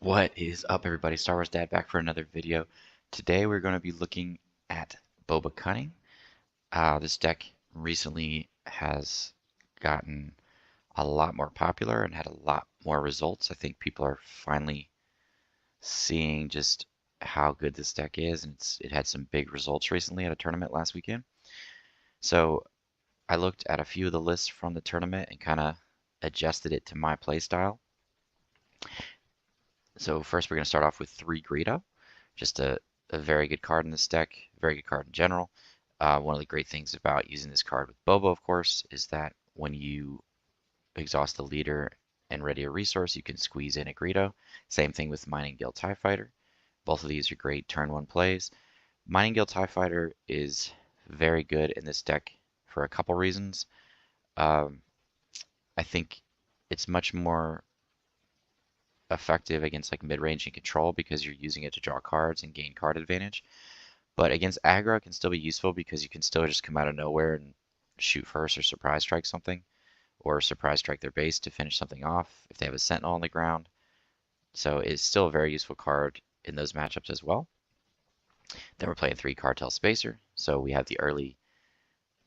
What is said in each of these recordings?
What is up, everybody? Star Wars Dad back for another video. Today we're going to be looking at Boba Cunning. This deck recently has gotten a lot more popular and had a lot more results. I think people are finally seeing just how good this deck is, and it had some big results recently at a tournament last weekend. So I looked at a few of the lists from the tournament and kind of adjusted it to my play style. So first we're going to start off with 3 Greedo, just a very good card in this deck, very good card in general. One of the great things about using this card with Boba, of course, is that when you exhaust the leader and ready a resource, you can squeeze in a Greedo. Same thing with Mining Guild TIE Fighter. Both of these are great turn 1 plays. Mining Guild TIE Fighter is very good in this deck for a couple reasons. I think it's much more effective against like mid-range and control because you're using it to draw cards and gain card advantage. But against aggro, it can still be useful because you can still just come out of nowhere and shoot first or surprise strike something, or surprise strike their base to finish something off if they have a sentinel on the ground. So it's still a very useful card in those matchups as well. Then we're playing 3 Cartel Spacer, so we have the early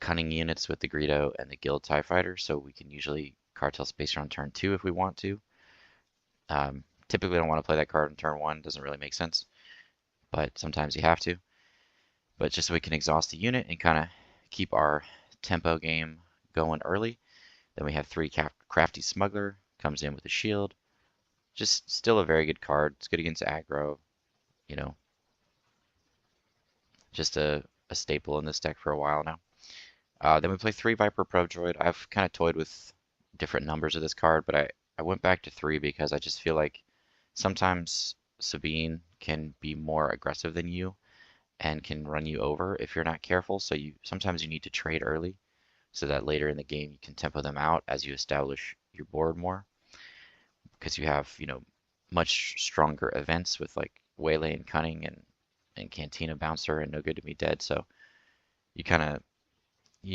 cunning units with the Greedo and the Guild TIE Fighter, so we can usually Cartel Spacer on turn 2 if we want to. Typically, I don't want to play that card in turn 1. Doesn't really make sense, but sometimes you have to. But just so we can exhaust the unit and kind of keep our tempo game going early. Then we have 3 Crafty Smuggler, comes in with a shield. Just still a very good card. It's good against aggro, you know. Just a staple in this deck for a while now. Then we play 3 Viper Probe Droid. I've kind of toyed with different numbers of this card, but I went back to 3 because I just feel like sometimes Sabine can be more aggressive than you and can run you over if you're not careful. So sometimes you need to trade early so that later in the game you can tempo them out as you establish your board more, because you have, much stronger events with like Waylay and Cunning and Cantina Bouncer and No Good to Be Dead. So you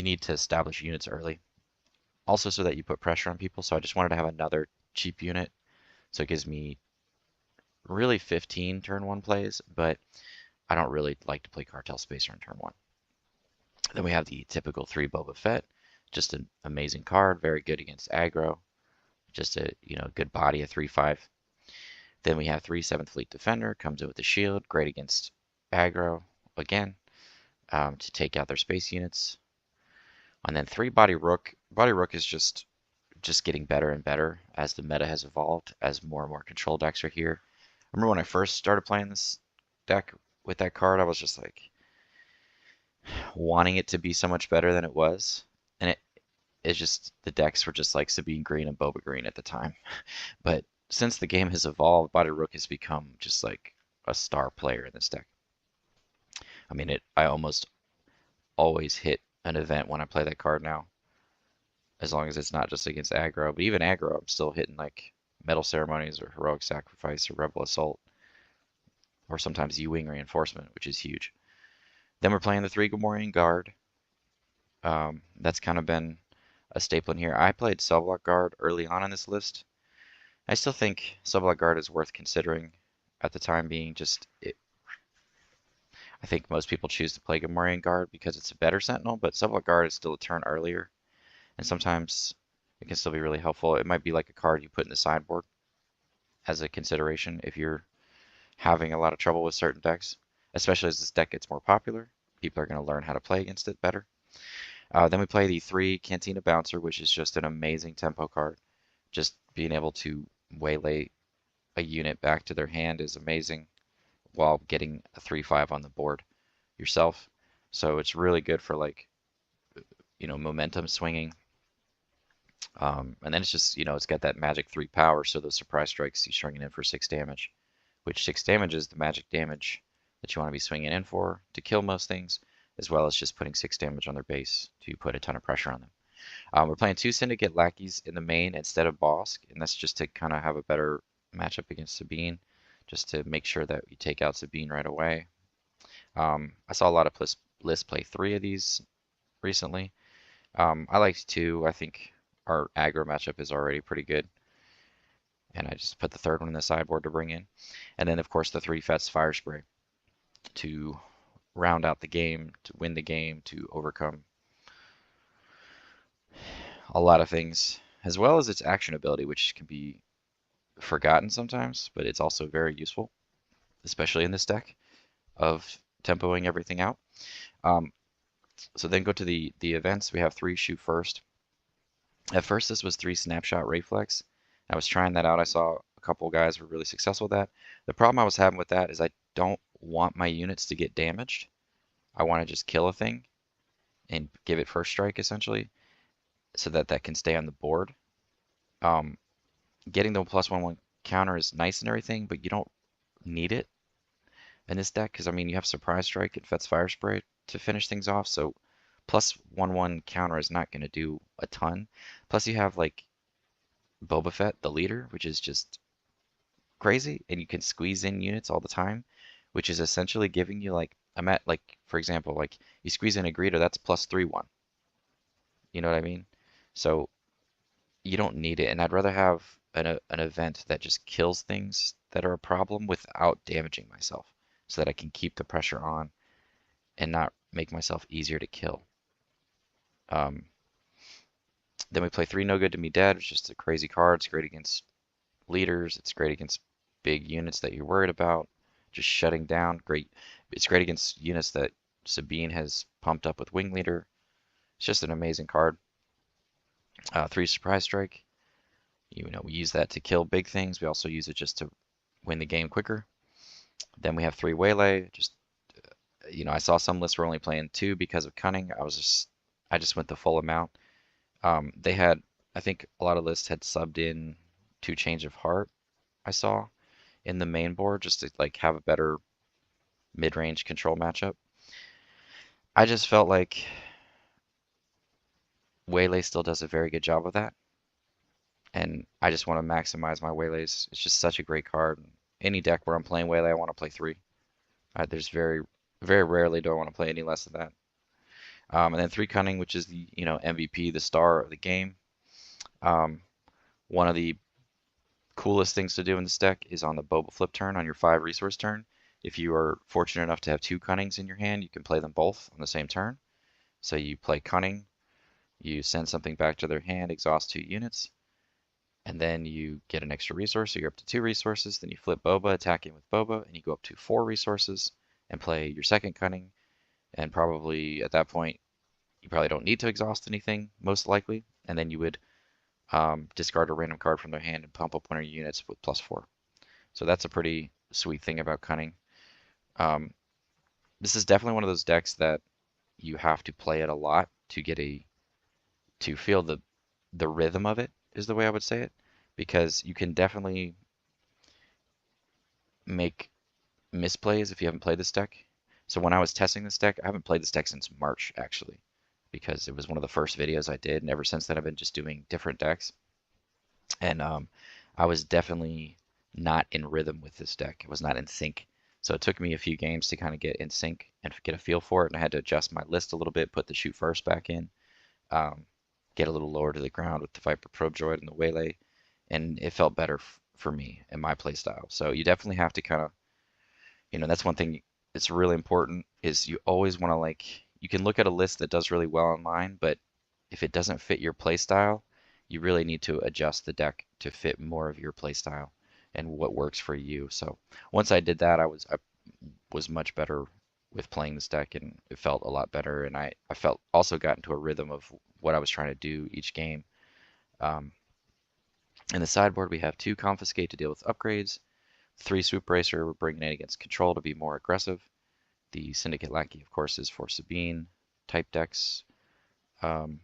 need to establish units early. Also so that you put pressure on people. So I just wanted to have another cheap unit. So it gives me really 15 turn 1 plays, but I don't really like to play Cartel Spacer in turn 1. Then we have the typical 3 Boba Fett. Just an amazing card, very good against aggro. Just a good body, a 3/5. Then we have 3 7th Fleet Defender, comes in with the shield, great against aggro again, to take out their space units. And then 3 Body Rook. Body Rook is just getting better and better as the meta has evolved, as more and more control decks are here. I remember when I first started playing this deck with that card, I was just like wanting it to be so much better than it was. And it's just, the decks were just like Sabine Green and Boba Green at the time. But since the game has evolved, Body Rook has become just like a star player in this deck. I mean, I almost always hit an event when I play that card now, as long as it's not just against aggro. But even aggro, I'm still hitting like Metal Ceremonies or Heroic Sacrifice or Rebel Assault, or sometimes U-Wing Reinforcement, which is huge. Then we're playing the 3 Gamorrean Guard. That's kind of been a staple in here. I played Subblock Guard early on in this list. I still think Subblock Guard is worth considering at the time being. I think most people choose to play Gamorrean Guard because it's a better Sentinel, but Subblock Guard is still a turn earlier, and sometimes it can still be really helpful. It might be like a card you put in the sideboard as a consideration if you're having a lot of trouble with certain decks, especially as this deck gets more popular. People are going to learn how to play against it better. Then we play the 3 Cantina Bouncer, which is just an amazing tempo card. Just being able to waylay a unit back to their hand is amazing while getting a 3/5 on the board yourself. So it's really good for like, momentum swinging. And then it's just, it's got that magic 3 power, so those surprise strikes you swing it in for 6 damage, which 6 damage is the magic damage that you want to be swinging in for to kill most things, as well as just putting 6 damage on their base to put a ton of pressure on them. We're playing 2 Syndicate Lackeys in the main instead of Bosk, and that's just to kind of have a better matchup against Sabine, just to make sure that you take out Sabine right away. I saw a lot of lists play 3 of these recently. I liked 2. I think our aggro matchup is already pretty good. and I just put the third one in the sideboard to bring in. And then, of course, the 3 Fett's Firespray to round out the game, to win the game, to overcome a lot of things, as well as its action ability, which can be forgotten sometimes, but it's also very useful, especially in this deck of tempoing everything out. So then go to the events. We have 3 shoot first. At first, this was 3 snapshot reflex. I was trying that out. I saw a couple guys were really successful with that. The problem I was having with that is I don't want my units to get damaged. I want to just kill a thing and give it first strike, essentially, so that that can stay on the board. Getting the +1/1 counter is nice and everything, but you don't need it in this deck because, I mean, you have Surprise Strike and Fett's Firespray to finish things off, so +1/1 counter is not going to do a ton. Plus, you have like Boba Fett, the leader, which is just crazy, and you can squeeze in units all the time, which is essentially giving you like for example, like you squeeze in a Greedo, that's +3/1. You know what I mean? So you don't need it, and I'd rather have an event that just kills things that are a problem without damaging myself, so that I can keep the pressure on and not make myself easier to kill. Then we play 3 No Good to Me Dead, which is just a crazy card. It's great against leaders. It's great against big units that you're worried about. Just shutting down. Great. It's great against units that Sabine has pumped up with Wing Leader. It's just an amazing card. 3 Surprise Strike. You know, we use that to kill big things. We also use it just to win the game quicker. Then we have 3 Waylay. Just, you know, I saw some lists were only playing 2 because of Cunning. I just went the full amount. They had, I think a lot of lists had subbed in 2 Change of Heart, I saw, in the main board just to like have a better mid-range control matchup. I just felt like Waylay still does a very good job of that, and I just want to maximize my Waylays. It's just such a great card. Any deck where I'm playing Waylay, I want to play 3. There's very, very rarely do I want to play any less of that. And then 3 Cunning, which is the MVP, the star of the game. One of the coolest things to do in this deck is on the Boba flip turn, on your 5 resource turn. If you are fortunate enough to have 2 Cunnings in your hand, you can play them both on the same turn. So you play Cunning, you send something back to their hand, exhaust 2 units, and then you get an extra resource, so you're up to 2 resources. Then you flip Boba, attacking with Boba, and you go up to 4 resources and play your second Cunning. And probably at that point, you probably don't need to exhaust anything, most likely. And then you would discard a random card from their hand and pump up one of your units with +4. So that's a pretty sweet thing about Cunning. This is definitely one of those decks that you have to play it a lot to get to feel the rhythm of it, is the way I would say it, because you can definitely make misplays if you haven't played this deck. So when I was testing this deck, I haven't played this deck since March, actually, because it was one of the first videos I did, and ever since then I've been just doing different decks. And I was definitely not in rhythm with this deck. It was not in sync. So it took me a few games to kind of get in sync and get a feel for it, and I had to adjust my list a little bit, put the shoot first back in, get a little lower to the ground with the Viper Probe Droid and the Waylay, and it felt better for me and my playstyle. So you definitely have to kind of, that's one thing that's really important, is you always want to, you can look at a list that does really well online, but if it doesn't fit your playstyle, you really need to adjust the deck to fit more of your playstyle and what works for you. So once I did that, I was much better with playing this deck, and it felt a lot better, and I felt also got into a rhythm of what I was trying to do each game. In the sideboard, we have 2 Confiscate to deal with upgrades, 3 Swoop Bracer, we're bringing in against Control to be more aggressive. The Syndicate Lackey, of course, is for Sabine type decks. Bounty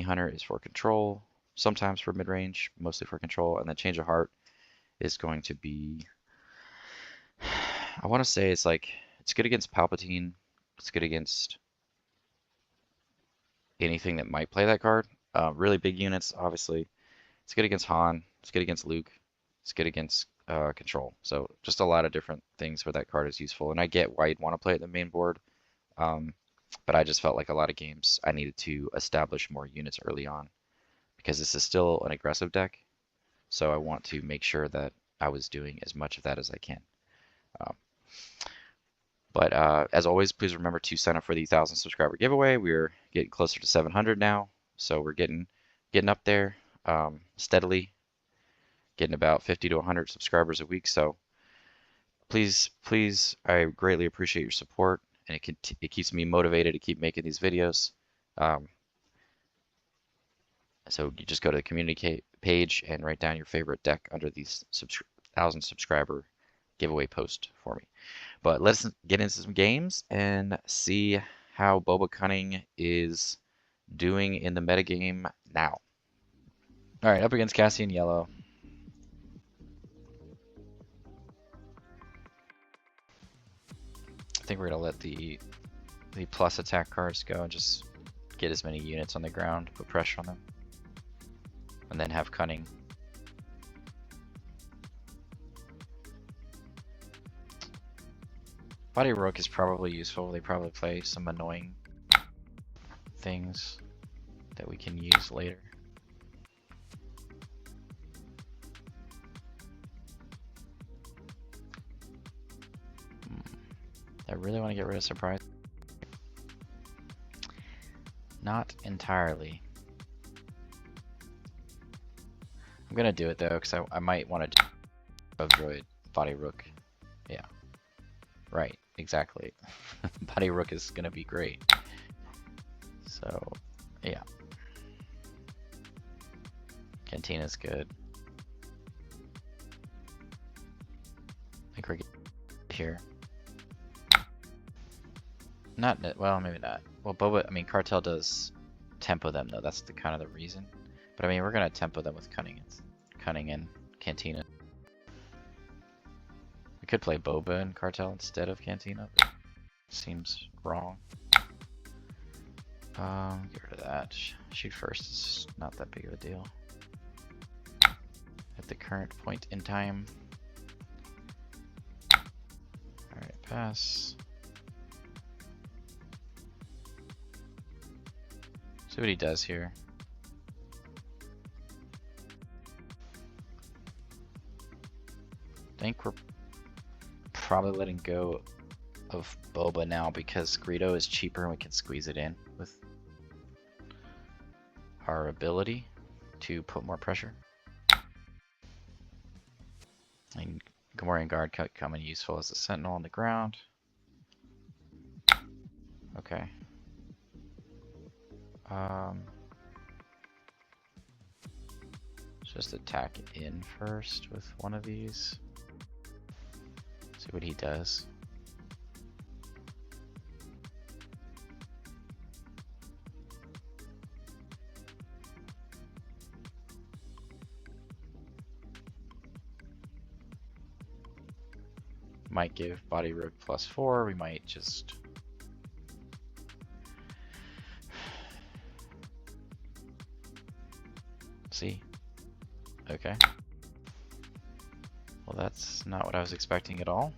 Hunter is for Control, sometimes for mid-range, mostly for Control. And then Change of Heart is going to be, I want to say it's good against Palpatine. It's good against anything that might play that card. Really big units, obviously. It's good against Han. It's good against Luke. It's good against Control. So just a lot of different things where that card is useful. And I get why you'd want to play it in the main board. But I just felt like a lot of games I needed to establish more units early on, because this is still an aggressive deck. so I want to make sure that I was doing as much of that as I can. Um, but as always, please remember to sign up for the 1,000 subscriber giveaway. We're getting closer to 700 now, so we're getting up there steadily, getting about 50 to 100 subscribers a week. So please, I greatly appreciate your support, and it keeps me motivated to keep making these videos. So you just go to the community page and write down your favorite deck under the 1,000 subscriber giveaway post for me. But let's get into some games and see how Boba Cunning is doing in the metagame now. All right, up against Cassian Yellow. I think we're gonna let the plus attack cards go and just get as many units on the ground, put pressure on them, and then have Cunning. Body Rook is probably useful. They probably play some annoying things that we can use later. I really want to get rid of Surprise. Not entirely. I'm gonna do it though, because I might want to do Droid, Body Rook. Yeah. Right, exactly. Body Rook is gonna be great. So, yeah. Cantina's good. I think we're good here. Not, well, maybe not. Well, Boba, I mean, Cartel does tempo them though. That's the kind of the reason. But I mean, we're gonna tempo them with Cunning. It's Cunning and Cantina. We could play Boba and Cartel instead of Cantina, but it seems wrong. Get rid of that. Shoot first is not that big of a deal. At the current point in time. Alright, pass. See what he does here. I think we're probably letting go of Boba now because Greedo is cheaper and we can squeeze it in with our ability to put more pressure. And Gamorrean Guard coming useful as a sentinel on the ground. Okay. Just attack in first with one of these. See what he does. Might give Body Rook +4. We might just see. Okay. Well, that's not what I was expecting at all.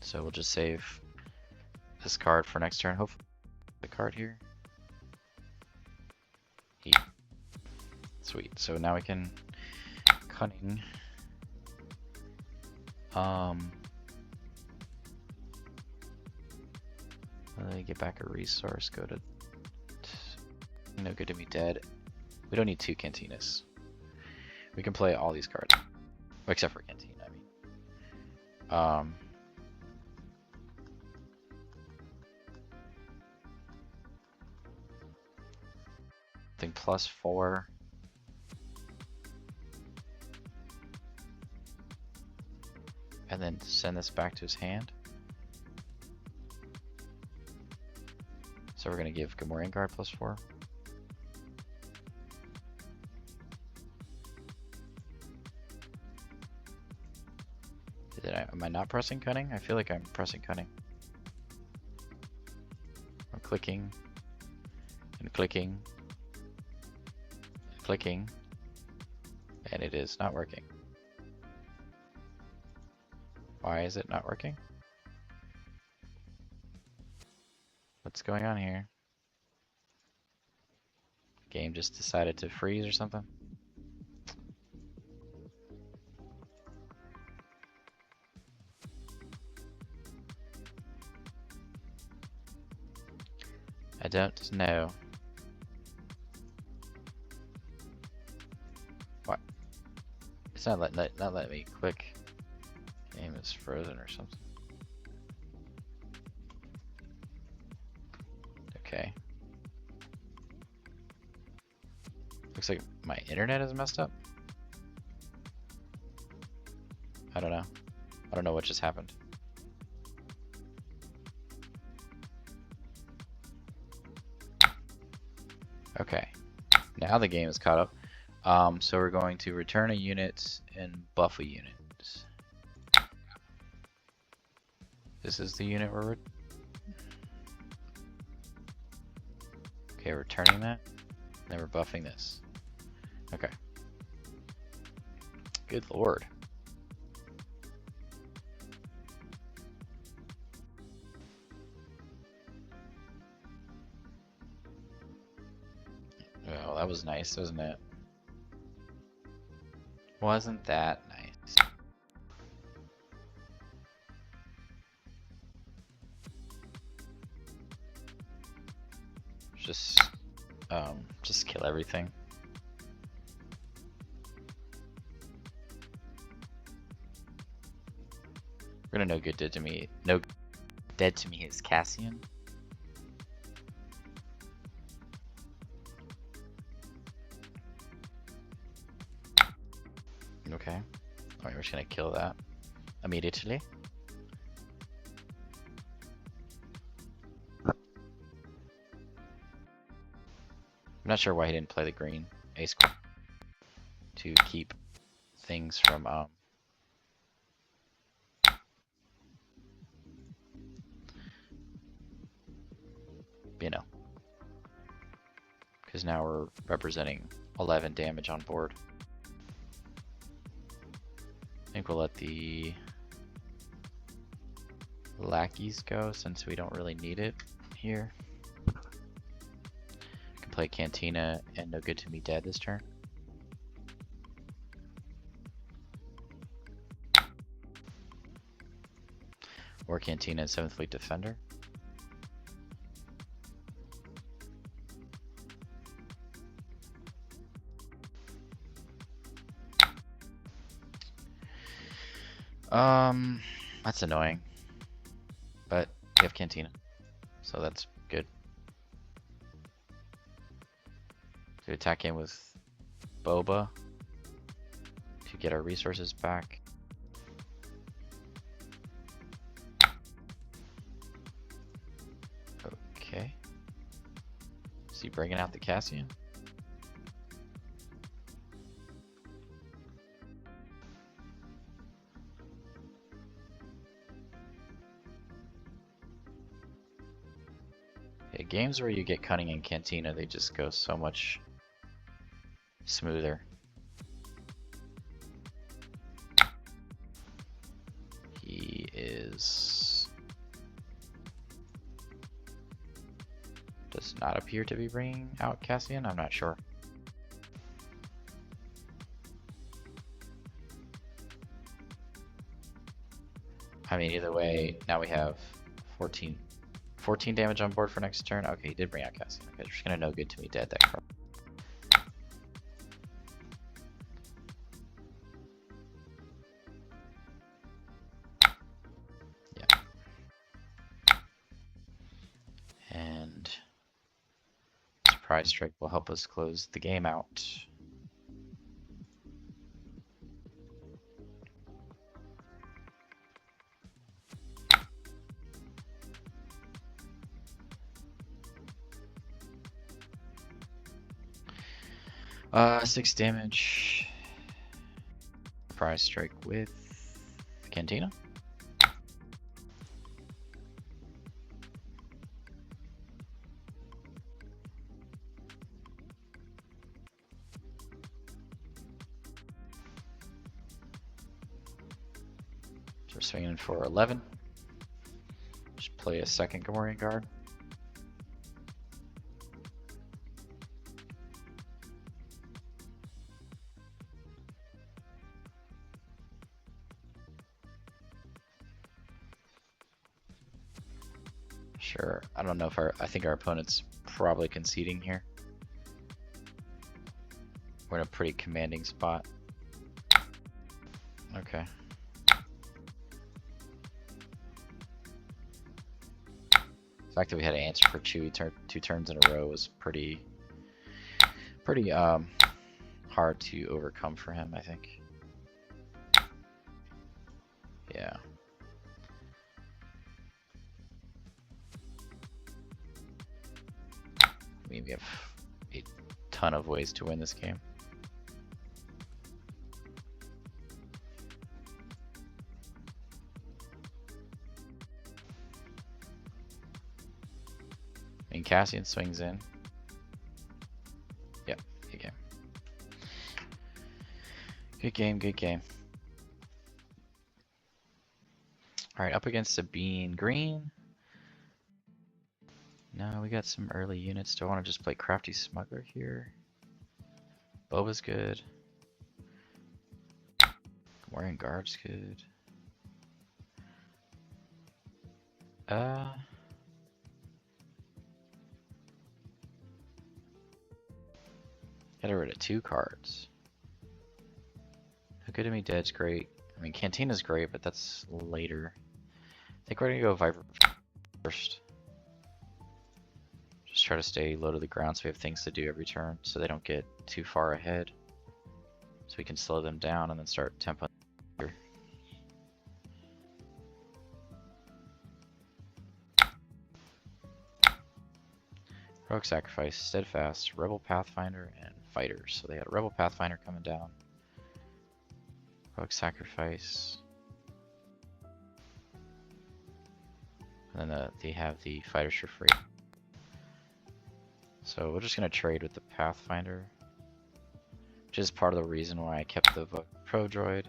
So we'll just save this card for next turn. Hopefully, the card here. Sweet. So now we can Cunning. Let me get back a resource. Go to no good to be dead. We don't need 2 Cantinas. We can play all these cards. Except for Cantina, I mean. I think +4. And then send this back to his hand. So we're gonna give Gamorrean Guard +4. Am I not pressing Cunning? I feel like I'm pressing Cunning. I'm clicking and clicking and clicking, and it is not working. Why is it not working? What's going on here? Game just decided to freeze or something. I don't know. What? It's not letting me click. Game is frozen or something. Okay. Looks like my internet is messed up. I don't know. I don't know what just happened. Okay. Now the game is caught up. So we're going to return a unit and buff a unit. This is the unit we're returning that. Then we're buffing this. Okay. Good lord. Well, that was nice, wasn't it? Wasn't that nice? Just kill everything. We're gonna no good dead to me. No dead to me is Cassian. Okay. Alright, we're just gonna kill that immediately. I'm not sure why he didn't play the green ace queen to keep things from you know, because now we're representing 11 damage on board. I think we'll let the lackeys go since we don't really need it here. Play Cantina and no good to me dead this turn. Or Cantina and 7th Fleet Defender. That's annoying. But we have Cantina, so that's good. To attack in with Boba to get our resources back. Okay. Is he bringing out the Cassian? Yeah, games where you get Cunning and Cantina, they just go so much smoother. He is... does not appear to be bringing out Cassian, I'm not sure. I mean, either way, now we have 14 damage on board for next turn. Okay, he did bring out Cassian. Okay, we're just gonna no good to me dead that card. Surprise strike will help us close the game out. Six damage. Surprise strike with Cantina. We're swinging for 11. Just play a second Gamorrean Guard. Sure. I don't know if I think our opponent's probably conceding here. We're in a pretty commanding spot. Okay. The fact that we had to answer for two turns in a row was pretty hard to overcome for him, I think. Yeah. I mean, we have a ton of ways to win this game. I mean, Cassian swings in. Yep, good game. Good game, good game. Alright, up against Sabine green. No, we got some early units. Do I want to just play Crafty Smuggler here? Boba's good. Gamorrean Guards good. Get rid of 2 cards. Good to Me Dead's great. I mean, Cantina's great, but that's later. I think we're gonna go Viper first. Just try to stay low to the ground so we have things to do every turn, so they don't get too far ahead. So we can slow them down and then start tempo. Rook Sacrifice, Steadfast, Rebel Pathfinder, and Fighters. So they had a Rebel Pathfinder coming down. Rook Sacrifice. And then they have the Fighters for free. So we're just going to trade with the Pathfinder. Which is part of the reason why I kept the Pro Droid.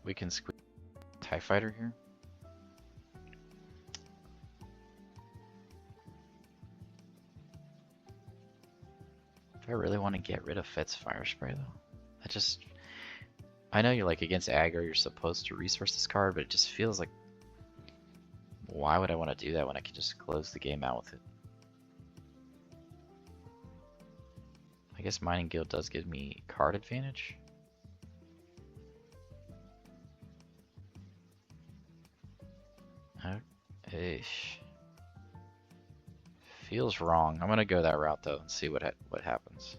We can squeeze TIE Fighter here. Do I really want to get rid of Fett's Firespray though? I know you're like against aggro, you're supposed to resource this card, but it just feels like, why would I want to do that when I can just close the game out with it? I guess Mining Guild does give me card advantage. Ish. Feels wrong. I'm gonna go that route though and see what happens.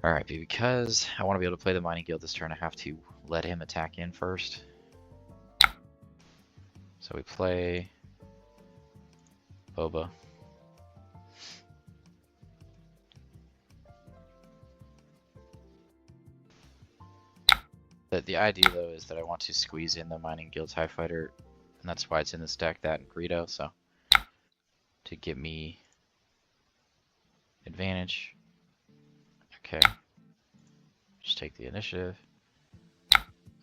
Alright, because I want to be able to play the Mining Guild this turn, I have to let him attack in first. So we play Boba. The idea though is that I want to squeeze in the Mining Guild TIE Fighter, and that's why it's in this deck, that and Greedo, so to give me advantage. Okay. Just take the initiative.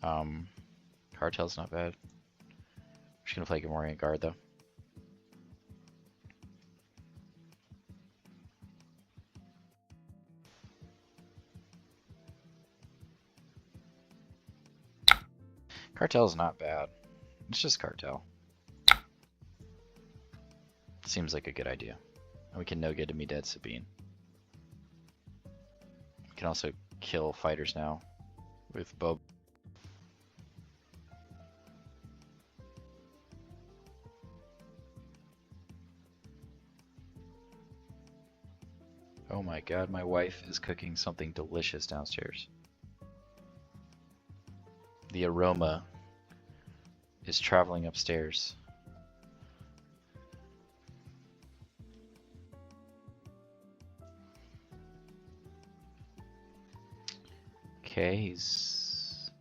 Cartel's not bad. I'm just gonna play Gamorrean Guard though. Cartel's not bad. It's just Cartel. Seems like a good idea. And we can no good to me dead Sabine. We can also kill fighters now with Boba. Oh my god, my wife is cooking something delicious downstairs. The aroma is traveling upstairs. Okay, he's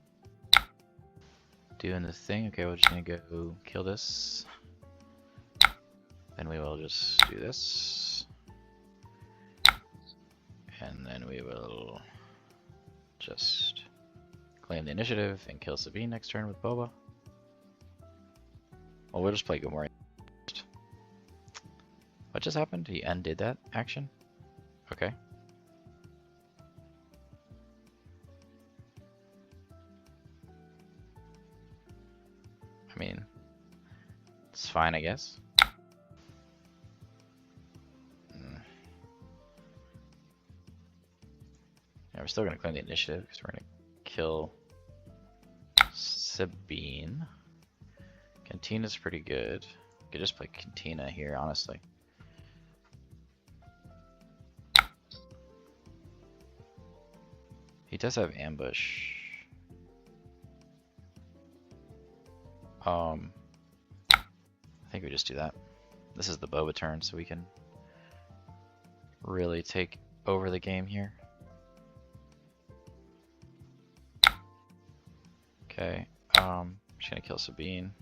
doing the thing. Okay, we're just gonna go kill this. Then we will just do this. And then we will just claim the initiative and kill Sabine next turn with Boba. Well, we'll just play Gamorrean. What just happened? He undid that action? Okay. I mean, it's fine, I guess. Yeah, we're still gonna claim the initiative because we're gonna kill Sabine. Cantina's pretty good. Could just play Cantina here, honestly. He does have ambush. I think we just do that. This is the Boba turn, so we can really take over the game here. Okay, I'm just gonna kill Sabine.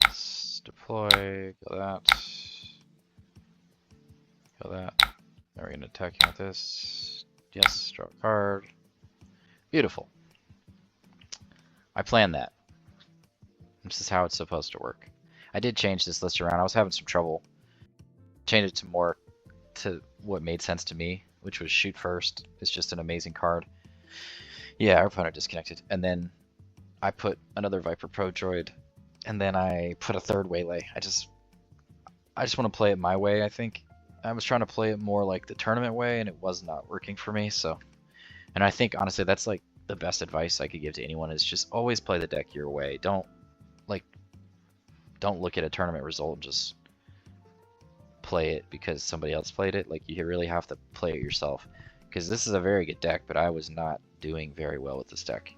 Let's deploy, kill that. Kill that. Then we're gonna attack him with this. Yes, draw a card. Beautiful. I planned that. This is how it's supposed to work. I did change this list around. I was having some trouble. Change it to more to what made sense to me, which was shoot first. It's just an amazing card. Yeah, our opponent disconnected. And then I put another Viper Pro droid, and then I put a third Waylay. I just want to play it my way, I think. I was trying to play it more like the tournament way, and it was not working for me. So, and I think honestly that's like the best advice I could give to anyone is just always play the deck your way. Don't look at a tournament result and just play it because somebody else played it. Like, you really have to play it yourself, because this is a very good deck, but I was not doing very well with this deck.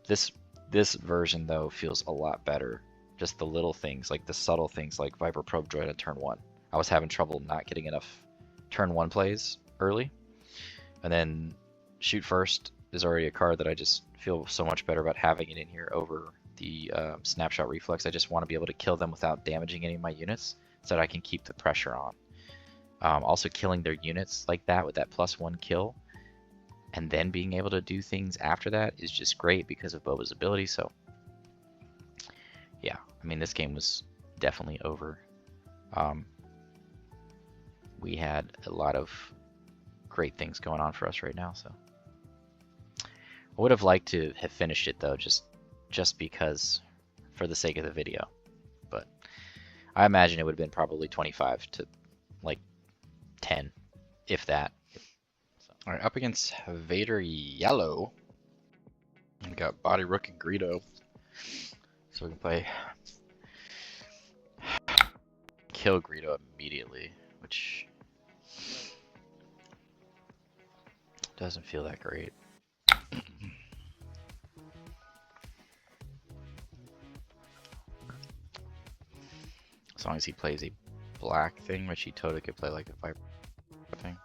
This version though feels a lot better. Just the little things, like the subtle things, like Viper Probe Droid on turn 1. I was having trouble not getting enough turn 1 plays early, and then shoot first is already a card that I just feel so much better about having it in here over the snapshot reflex. I just want to be able to kill them without damaging any of my units, so that I can keep the pressure on. Also, killing their units like that with that +1 kill, and then being able to do things after that is just great because of Boba's ability. So yeah, I mean, this game was definitely over. We had a lot of great things going on for us right now, so I would have liked to have finished it though, just because, for the sake of the video. But I imagine it would have been probably 25 to like 10, if that. So, all right, up against Vader Yellow, we got Bodhi, Rook, and Greedo. So we can play kill Greedo immediately, which doesn't feel that great. As long as he plays a black thing, which he totally could play like a Viper thing.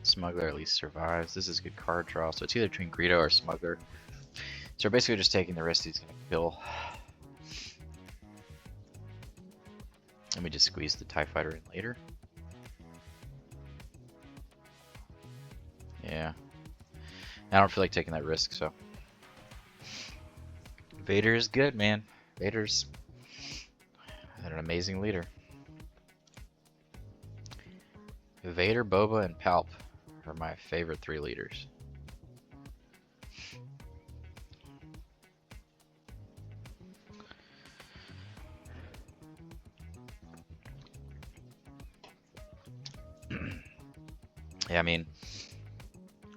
Smuggler at least survives. This is a good card draw, so it's either between Greedo or Smuggler. So we're basically just taking the risk he's going to kill. Let me just squeeze the TIE Fighter in later. Yeah. I don't feel like taking that risk, so. Vader is good, man. Vader's an amazing leader. Vader, Boba, and Palp are my favorite 3 leaders. Yeah, I mean,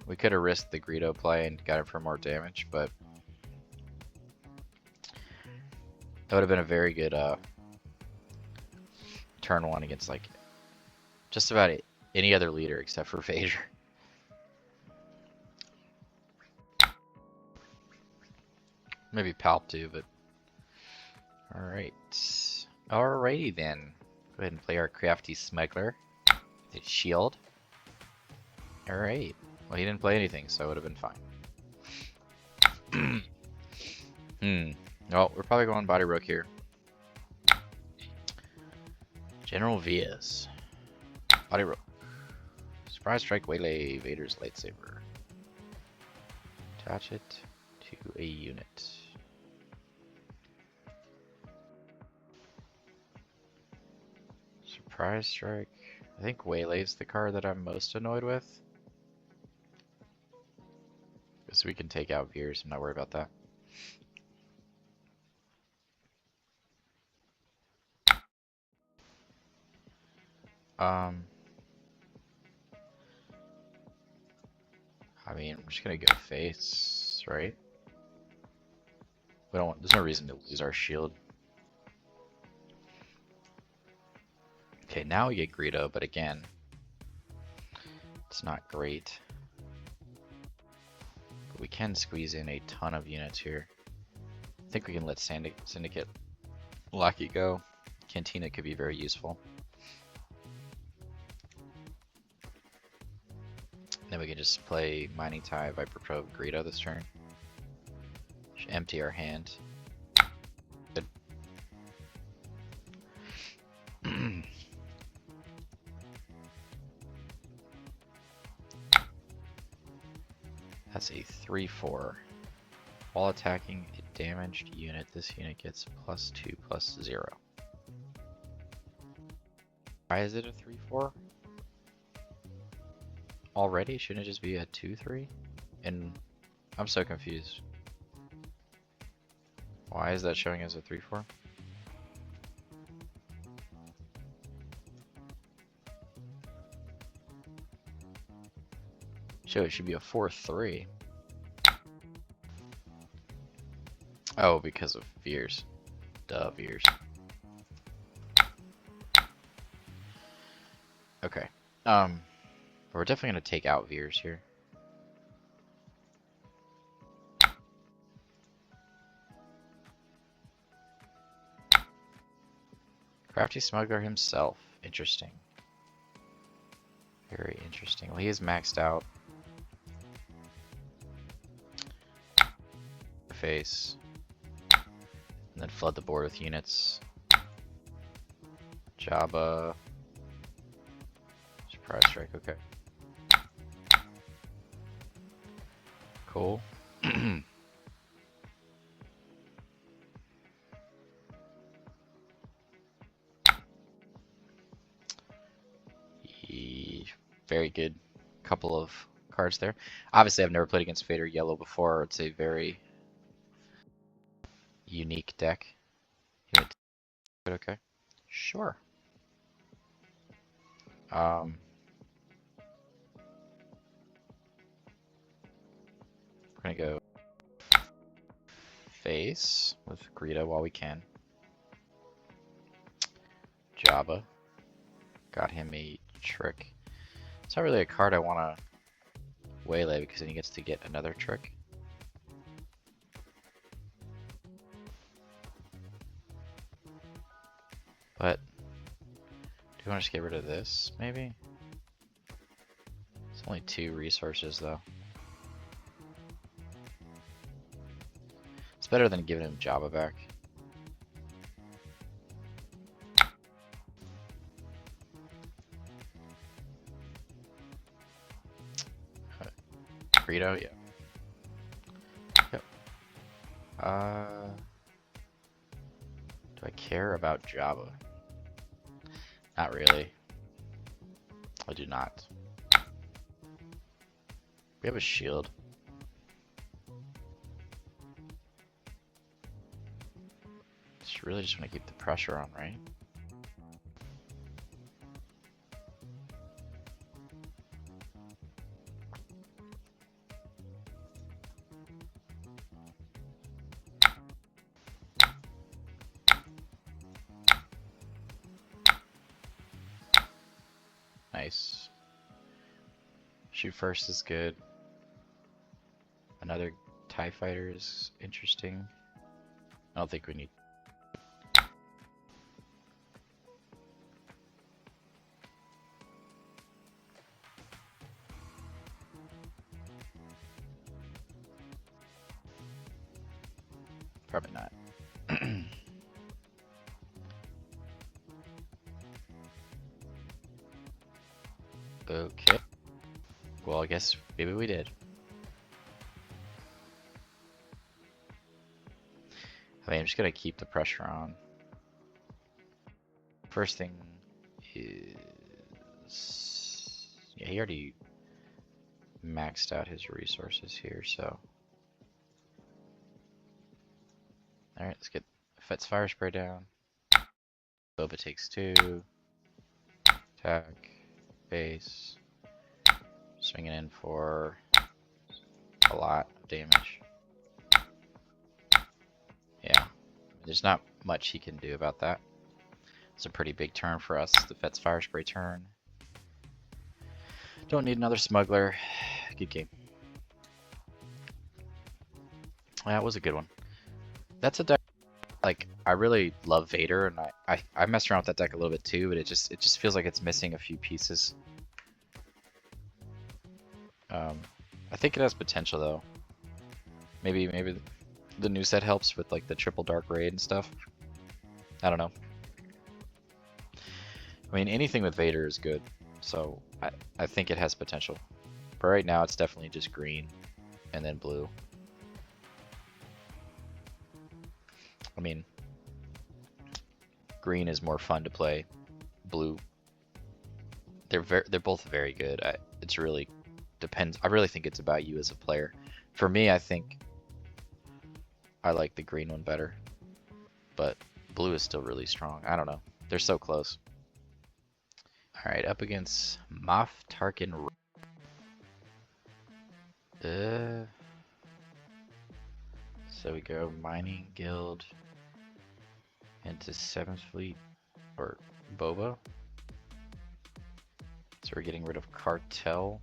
we could have risked the Greedo play and got it for more damage, but that would have been a very good turn 1 against like just about any other leader except for Vader. Maybe Palp too, but alright. Alrighty then. Go ahead and play our Crafty Smuggler. His shield. Alright. Well, he didn't play anything, so it would have been fine. Oh, we're probably going Body Rook here. General Vias. Body Rook. Surprise strike, waylay Vader's lightsaber. Attach it to a unit. Surprise Strike. I think Waylay's the card that I'm most annoyed with. Because we can take out Veers, I'm not worried about that. I mean, I'm just gonna go face, right? We don't want, there's no reason to lose our shield. Okay, now we get Greedo, but again, it's not great. But we can squeeze in a ton of units here. I think we can let Syndicate Lackey go. Cantina could be very useful. Then we can just play Mining Tie, Viper Probe, Greedo this turn. Just empty our hand. Good. That's a 3/4. While attacking a damaged unit, this unit gets +2/+0. Why is it a 3/4? Already? Shouldn't it just be a 2/3? And I'm so confused. Why is that showing as a 3/4? So it should be a 4/3. Oh, because of Veers. Duh, Veers. Okay. We're definitely gonna take out Veers here. Crafty Smuggler himself. Interesting. Very interesting. Well, he is maxed out. Face. And then flood the board with units. Jabba. Surprise Strike, okay. Cool. Very good couple of cards there. Obviously, I've never played against Vader Yellow before. It's a very unique deck. Okay. Sure. We're gonna go face with Greedo while we can. Jabba. Got him a trick. It's not really a card I want to waylay because then he gets to get another trick. But do you want to just get rid of this, maybe? It's only 2 resources, though. It's better than giving him Jabba back. Greedo, yeah. Yep. Do I care about Jabba? Not really. I do not. We have a shield. Really just want to keep the pressure on, right? Nice. Shoot first is good. Another TIE fighter is interesting. I don't think we need. Probably not. Okay. Well, I guess maybe we did. I mean, I'm just gonna keep the pressure on. First thing is... Yeah, he already maxed out his resources here, so... Alright, let's get Fett's Firespray down. Boba takes 2. Attack. Base. Swinging in for a lot of damage. Yeah, there's not much he can do about that. It's a pretty big turn for us, the Fett's Firespray turn. Don't need another Smuggler. Good game. That was a good one. That's a deck, like, I really love Vader, and I messed around with that deck a little bit too, but it just feels like it's missing a few pieces. I think it has potential though. Maybe the new set helps with like the triple dark raid and stuff. I don't know. I mean, anything with Vader is good, so I think it has potential. But right now it's definitely just green and then blue. I mean, green is more fun to play. Blue, they're both very good. It's really depends. I really think it's about you as a player. For me, I think I like the green one better, but blue is still really strong. I don't know. They're so close. All right, up against Moff, Tarkin, Rook. So we go Mining Guild into 7th Fleet, or Boba. So we're getting rid of Cartel.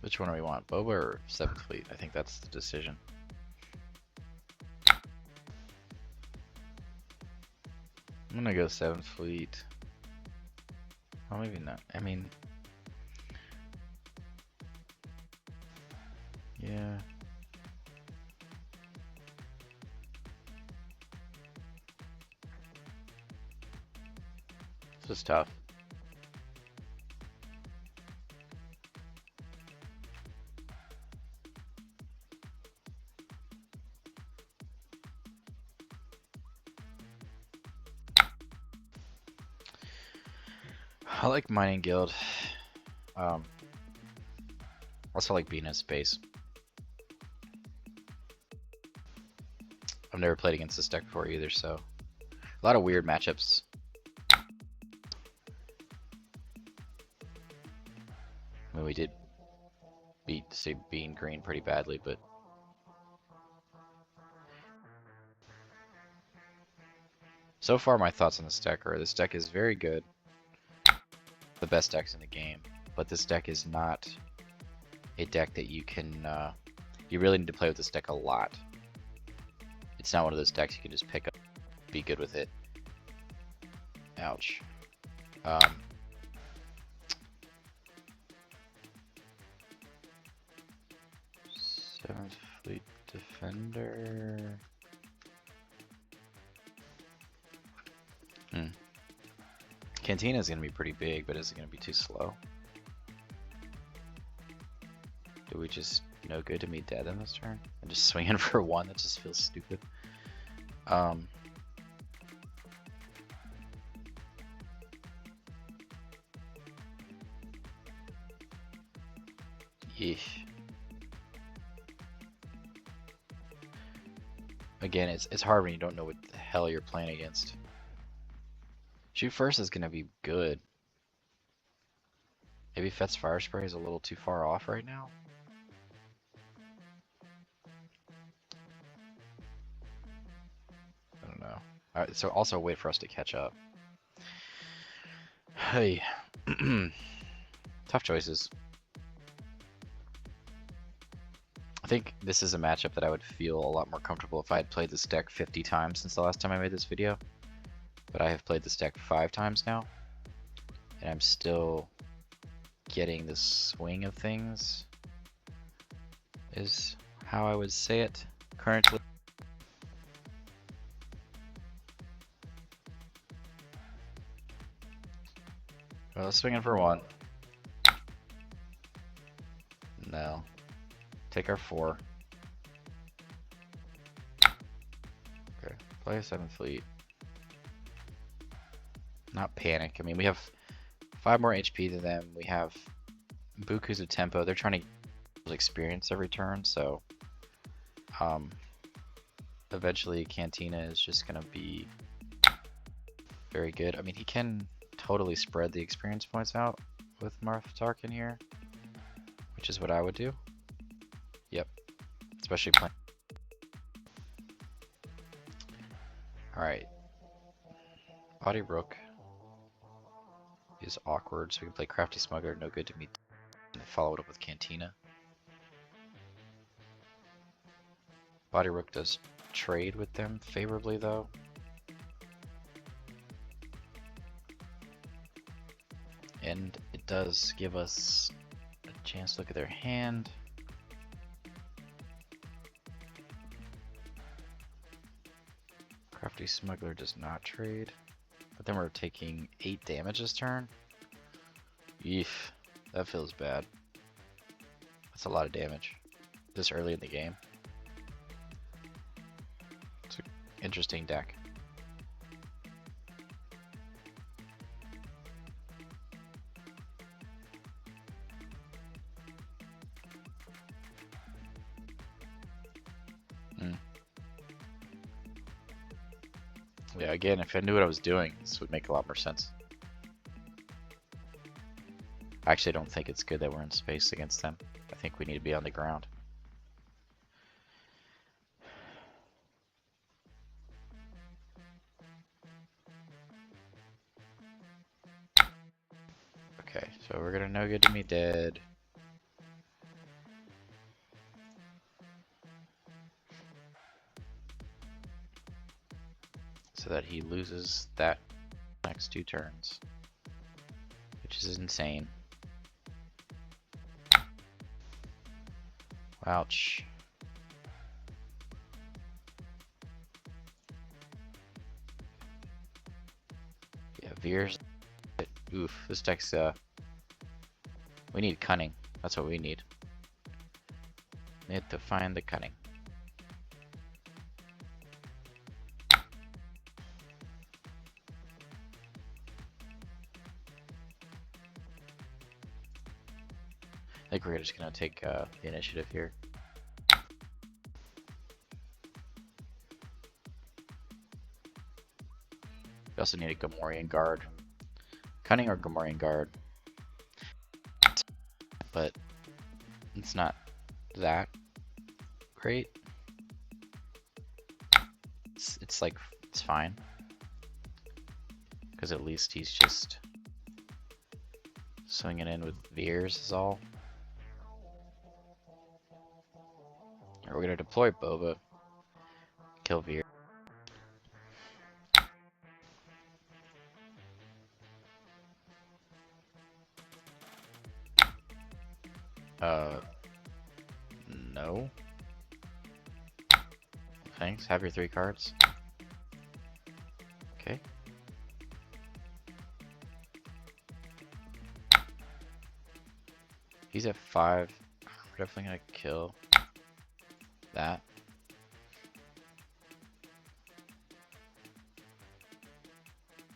Which one do we want, Boba or 7th Fleet? I think that's the decision. I'm gonna go 7th Fleet. Well, maybe not. I mean, yeah. This is tough. I like Mining Guild. Also like being in space. I've never played against this deck before either, so a lot of weird matchups. I mean, we did beat Sabine green pretty badly, but so far my thoughts on this deck are this deck is very good. The best decks in the game, but this deck is not a deck that you can you really need to play with this deck a lot. It's not one of those decks you can just pick up, be good with it. Ouch. 7th Fleet Defender. Cantina is going to be pretty big, but is it going to be too slow? Do we just no good to meet dead in this turn? And just swing in for 1? That just feels stupid. Yeesh. Again, it's hard when you don't know what the hell you're playing against. Shoot first is going to be good. Maybe Fett's Firespray is a little too far off right now. I don't know. Alright, so also wait for us to catch up. Hey. Tough choices. I think this is a matchup that I would feel a lot more comfortable if I had played this deck 50 times since the last time I made this video. But I have played this deck 5 times now, and I'm still getting the swing of things, is how I would say it currently. Well, swinging for 1. No. Take our 4. Play a 7th fleet. Not panic. I mean, we have 5 more HP than them. We have Buku's of tempo. They're trying to get experience every turn, so eventually Cantina is just gonna be very good. I mean, he can totally spread the experience points out with Moff Tarkin here, which is what I would do. Yep, especially playing. Alright. Body Rook is awkward, so we can play Crafty Smuggler, no good to me, and follow it up with Cantina. Body Rook does trade with them favorably though. And it does give us a chance to look at their hand. Crafty Smuggler does not trade. But then we're taking 8 damage this turn. Eef, that feels bad. That's a lot of damage this early in the game. It's an interesting deck. Yeah, again, if I knew what I was doing, this would make a lot more sense. I actually don't think it's good that we're in space against them. I think we need to be on the ground. Okay, so we're gonna no good to me dead. So that he loses that next 2 turns, which is insane. Ouch. Yeah, Veer's. Oof, this deck's we need cunning. That's what we need. Need to find the cunning. I think we're just gonna take the initiative here. We also need a Gamorrean Guard. Cunning or Gamorrean Guard. But it's not that great. It's like, it's fine. Because at least he's just swinging in with Veers is all. We're gonna deploy Boba, kill Veer. No. Thanks, have your 3 cards. Okay. He's at 5. We're definitely gonna kill that.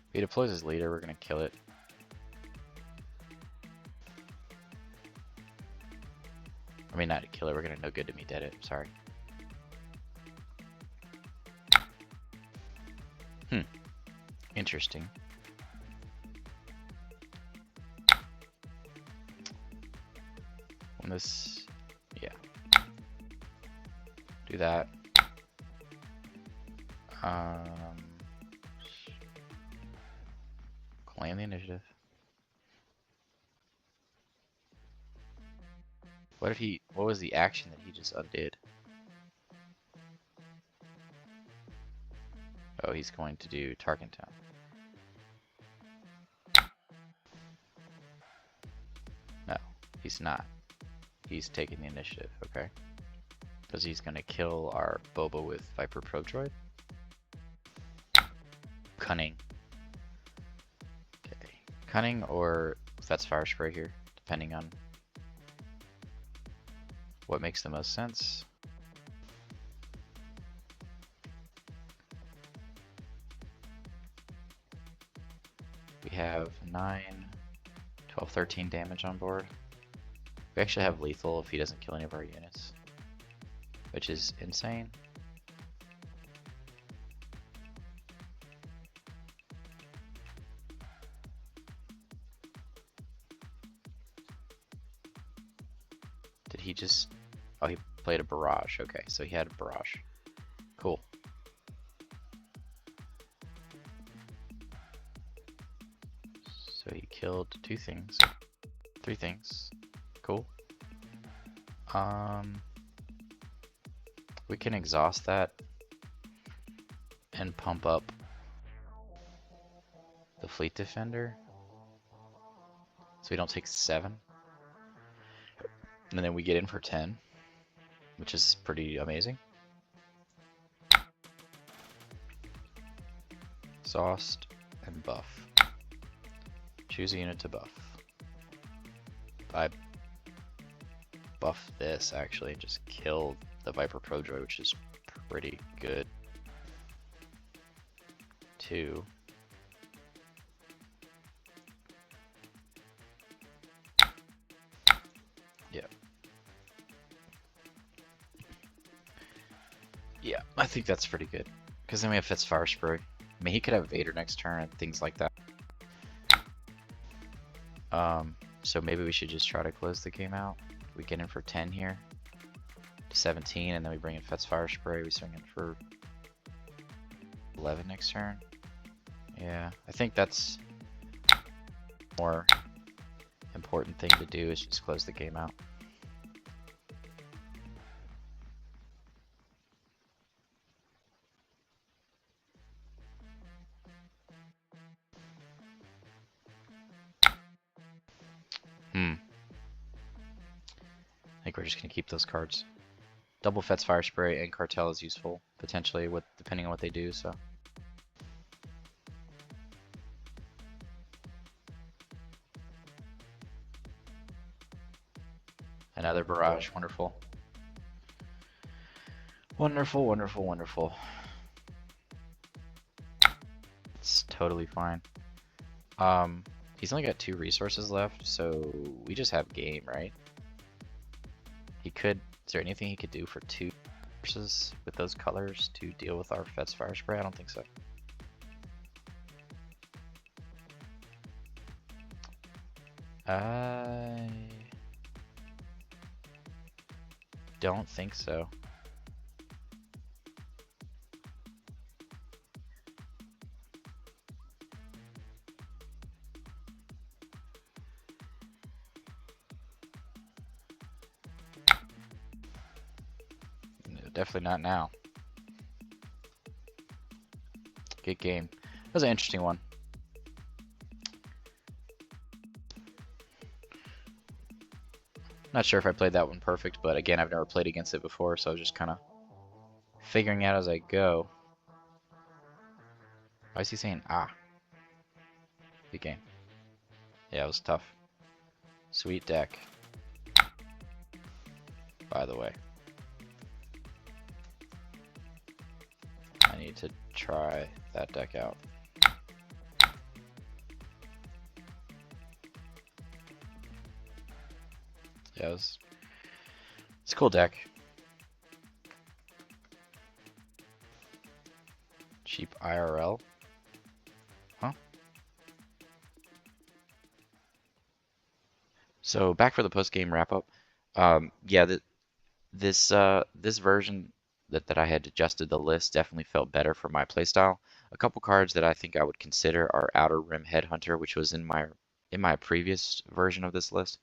If he deploys his leader, we're gonna kill it. I mean, not to kill it, we're gonna no good to me dead it, sorry. Interesting. When this, yeah. Do that. Claim the initiative. What if he, what was the action that he just undid? Oh, he's going to do Tarkin Town. No, he's not. He's taking the initiative, okay? Because he's going to kill our Boba with Viper Probe Droid. Cunning. Okay. Cunning or Fett's Firespray here, depending on what makes the most sense. 9, 12, 13 damage on board. We actually have lethal if he doesn't kill any of our units, which is insane. Did he just... Oh, he played a barrage. Okay, so he had a barrage. Cool. So he killed 2 things. 3 things. Cool. We can exhaust that and pump up the Fleet Defender so we don't take 7. And then we get in for 10, which is pretty amazing. Exhaust and buff. Choose a unit to buff. I buff this actually and just kill the Viper Pro Droid, which is pretty good. 2. Yeah. Yeah, I think that's pretty good. Because then we have Fett's Firespray. I mean, he could have Vader next turn and things like that. So maybe we should just try to close the game out. We get in for 10 here. To 17, and then we bring in Fett's Firespray. We swing in for 11 next turn. Yeah, I think that's more important thing to do is just close the game out. I think we're just gonna keep those cards. Double Fett's Firespray and Cartel is useful potentially, with depending on what they do. So. Another barrage, wonderful. Wonderful, wonderful, wonderful. It's totally fine. He's only got 2 resources left, so we just have game, right? He could, is there anything he could do for 2 resources with those colors to deal with our Fett's Firespray? I don't think so. I don't think so. Definitely not now. Good game. That was an interesting one. Not sure if I played that one perfect, but again, I've never played against it before, so I was just kind of figuring out as I go. Why is he saying ah? Good game. Yeah, it was tough. Sweet deck. By the way. I need to try that deck out. Yeah, it's a cool deck. Cheap IRL. Huh? So back for the post-game wrap-up. Yeah, this version that I had adjusted the list definitely felt better for my playstyle. A couple cards that I think I would consider are Outer Rim Headhunter, which was in my previous version of this list.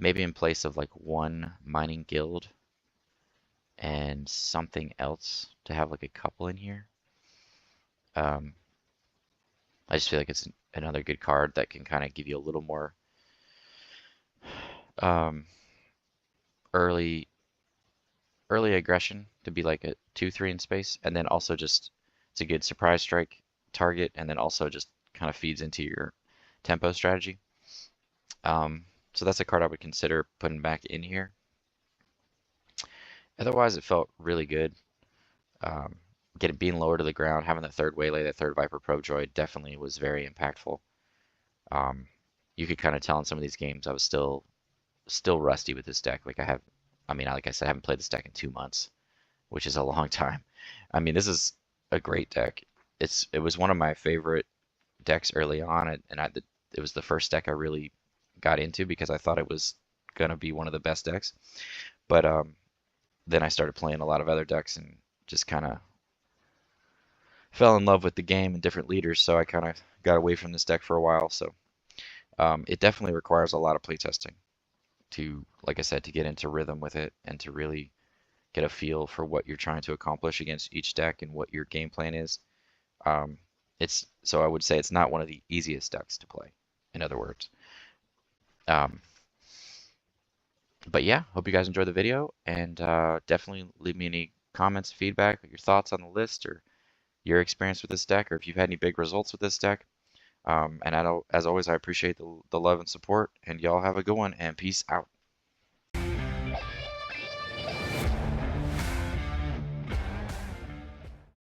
Maybe in place of like 1 Mining Guild and something else to have like a couple in here. I just feel like it's another good card that can kind of give you a little more early aggression to be like a 2/3 in space, and then also just it's a good surprise strike target, and then also just kind of feeds into your tempo strategy. So that's a card I would consider putting back in here. Otherwise, it felt really good. Being lower to the ground, having that 3rd waylay, that 3rd Viper Pro Droid definitely was very impactful. You could kind of tell in some of these games I was still rusty with this deck. Like I mean, like I said, I haven't played this deck in 2 months, which is a long time. I mean, this is a great deck. It was one of my favorite decks early on, it was the first deck I really got into because I thought it was gonna be one of the best decks. But then I started playing a lot of other decks and just kind of fell in love with the game and different leaders, so I kind of got away from this deck for a while. So it definitely requires a lot of playtesting to, like I said, to get into rhythm with it and to really get a feel for what you're trying to accomplish against each deck and what your game plan is. So I would say it's not one of the easiest decks to play, in other words. But yeah, hope you guys enjoyed the video, and definitely leave me any comments, feedback, your thoughts on the list, or your experience with this deck, or if you've had any big results with this deck. And as always, I appreciate the love and support, and y'all have a good one, and peace out.